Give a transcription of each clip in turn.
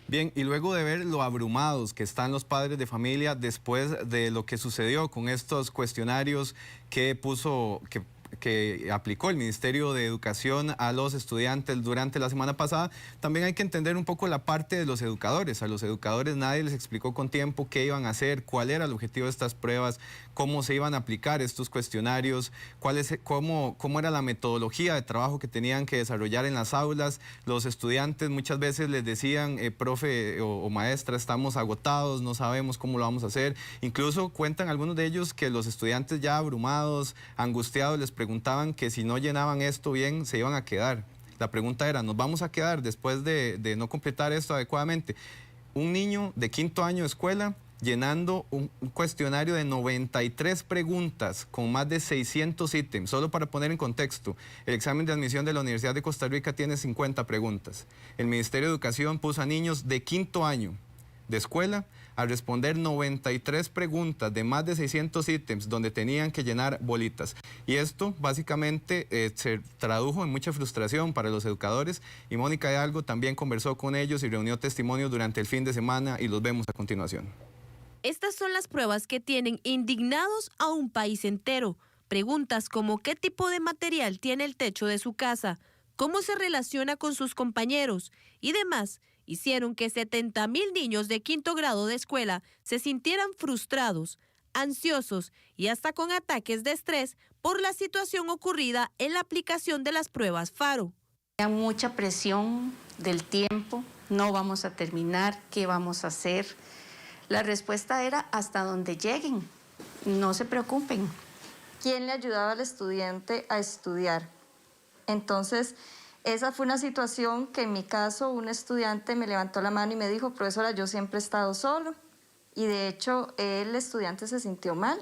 Bien, y luego de ver lo abrumados que están los padres de familia después de lo que sucedió con estos cuestionarios que aplicó el Ministerio de Educación a los estudiantes durante la semana pasada, también hay que entender un poco la parte de los educadores. A los educadores nadie les explicó con tiempo qué iban a hacer, cuál era el objetivo de estas pruebas, cómo se iban a aplicar estos cuestionarios, cómo era la metodología de trabajo que tenían que desarrollar en las aulas. Los estudiantes muchas veces les decían, profe o maestra, estamos agotados, no sabemos cómo lo vamos a hacer. Incluso cuentan algunos de ellos que los estudiantes ya abrumados, angustiados, les preguntaban que si no llenaban esto bien, se iban a quedar. La pregunta era, ¿nos vamos a quedar después de no completar esto adecuadamente? Un niño de 5º año de escuela llenando un cuestionario de 93 preguntas con más de 600 ítems. Solo para poner en contexto, el examen de admisión de la Universidad de Costa Rica tiene 50 preguntas. El Ministerio de Educación puso a niños de 5º año de escuela a responder 93 preguntas de más de 600 ítems donde tenían que llenar bolitas. Y esto básicamente se tradujo en mucha frustración para los educadores, y Mónica Hidalgo también conversó con ellos y reunió testimonios durante el fin de semana y los vemos a continuación. Estas son las pruebas que tienen indignados a un país entero. Preguntas como qué tipo de material tiene el techo de su casa, cómo se relaciona con sus compañeros y demás, hicieron que 70,000 niños de 5º grado de escuela se sintieran frustrados, ansiosos y hasta con ataques de estrés por la situación ocurrida en la aplicación de las pruebas FARO. Hay mucha presión del tiempo, no vamos a terminar, ¿qué vamos a hacer? La respuesta era hasta donde lleguen, no se preocupen. ¿Quién le ayudaba al estudiante a estudiar? Entonces, esa fue una situación que en mi caso un estudiante me levantó la mano y me dijo, profesora, yo siempre he estado solo. Y de hecho, el estudiante se sintió mal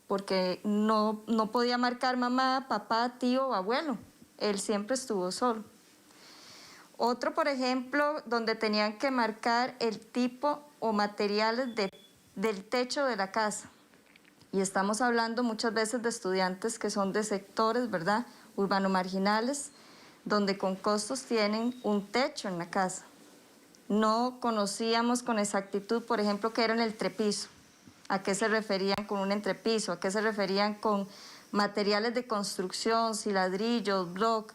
porque no podía marcar mamá, papá, tío o abuelo. Él siempre estuvo solo. Otro, por ejemplo, donde tenían que marcar el tipo o materiales del techo de la casa. Y estamos hablando muchas veces de estudiantes que son de sectores, ¿verdad?, urbano marginales, donde con costos tienen un techo en la casa. No conocíamos con exactitud, por ejemplo, qué era el entrepiso, a qué se referían con un entrepiso, a qué se referían con materiales de construcción, si ladrillos, bloc,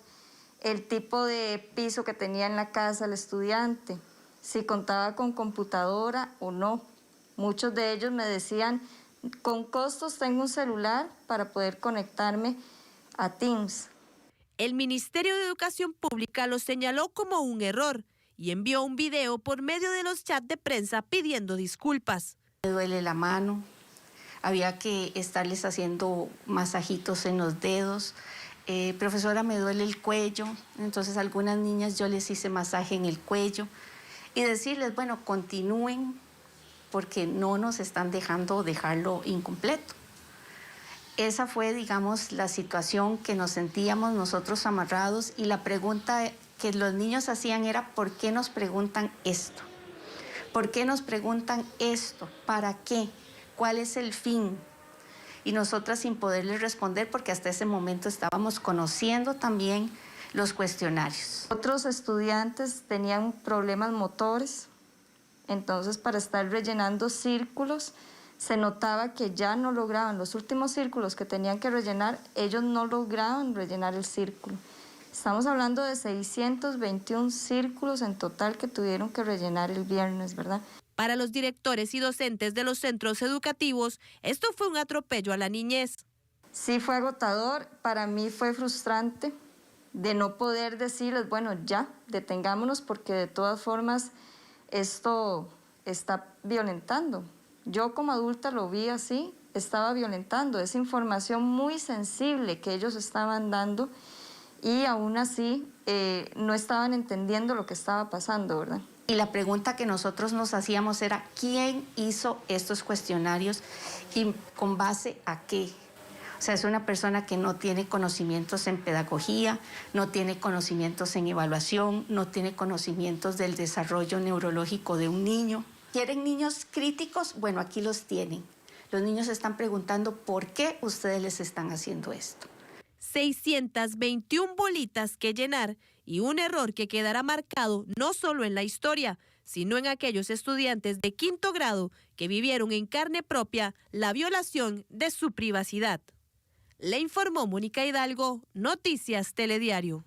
el tipo de piso que tenía en la casa el estudiante, si contaba con computadora o no. Muchos de ellos me decían, con costos tengo un celular para poder conectarme a Teams. El Ministerio de Educación Pública lo señaló como un error y envió un video por medio de los chats de prensa pidiendo disculpas. Me duele la mano, había que estarles haciendo masajitos en los dedos. Profesora, me duele el cuello, entonces a algunas niñas yo les hice masaje en el cuello y decirles, bueno, continúen porque no nos están dejarlo incompleto. Esa fue, digamos, la situación que nos sentíamos nosotros amarrados, y la pregunta que los niños hacían era, ¿por qué nos preguntan esto? ¿Por qué nos preguntan esto? ¿Para qué? ¿Cuál es el fin? Y nosotras sin poderles responder porque hasta ese momento estábamos conociendo también los cuestionarios. Otros estudiantes tenían problemas motores, entonces para estar rellenando círculos se notaba que ya no lograban los últimos círculos que tenían que rellenar, ellos no lograban rellenar el círculo. Estamos hablando de 621 círculos en total que tuvieron que rellenar el viernes, ¿verdad? Para los directores y docentes de los centros educativos, esto fue un atropello a la niñez. Sí fue agotador, para mí fue frustrante de no poder decirles, bueno, ya, detengámonos porque de todas formas esto está violentando. Yo como adulta lo vi así, estaba violentando, esa información muy sensible que ellos estaban dando y aún así no estaban entendiendo lo que estaba pasando, ¿verdad? Y la pregunta que nosotros nos hacíamos era, ¿quién hizo estos cuestionarios y con base a qué? O sea, es una persona que no tiene conocimientos en pedagogía, no tiene conocimientos en evaluación, no tiene conocimientos del desarrollo neurológico de un niño. ¿Quieren niños críticos? Bueno, aquí los tienen. Los niños están preguntando por qué ustedes les están haciendo esto. 621 bolitas que llenar y un error que quedará marcado no solo en la historia, sino en aquellos estudiantes de quinto grado que vivieron en carne propia la violación de su privacidad. Le informó Mónica Hidalgo, Noticias Telediario.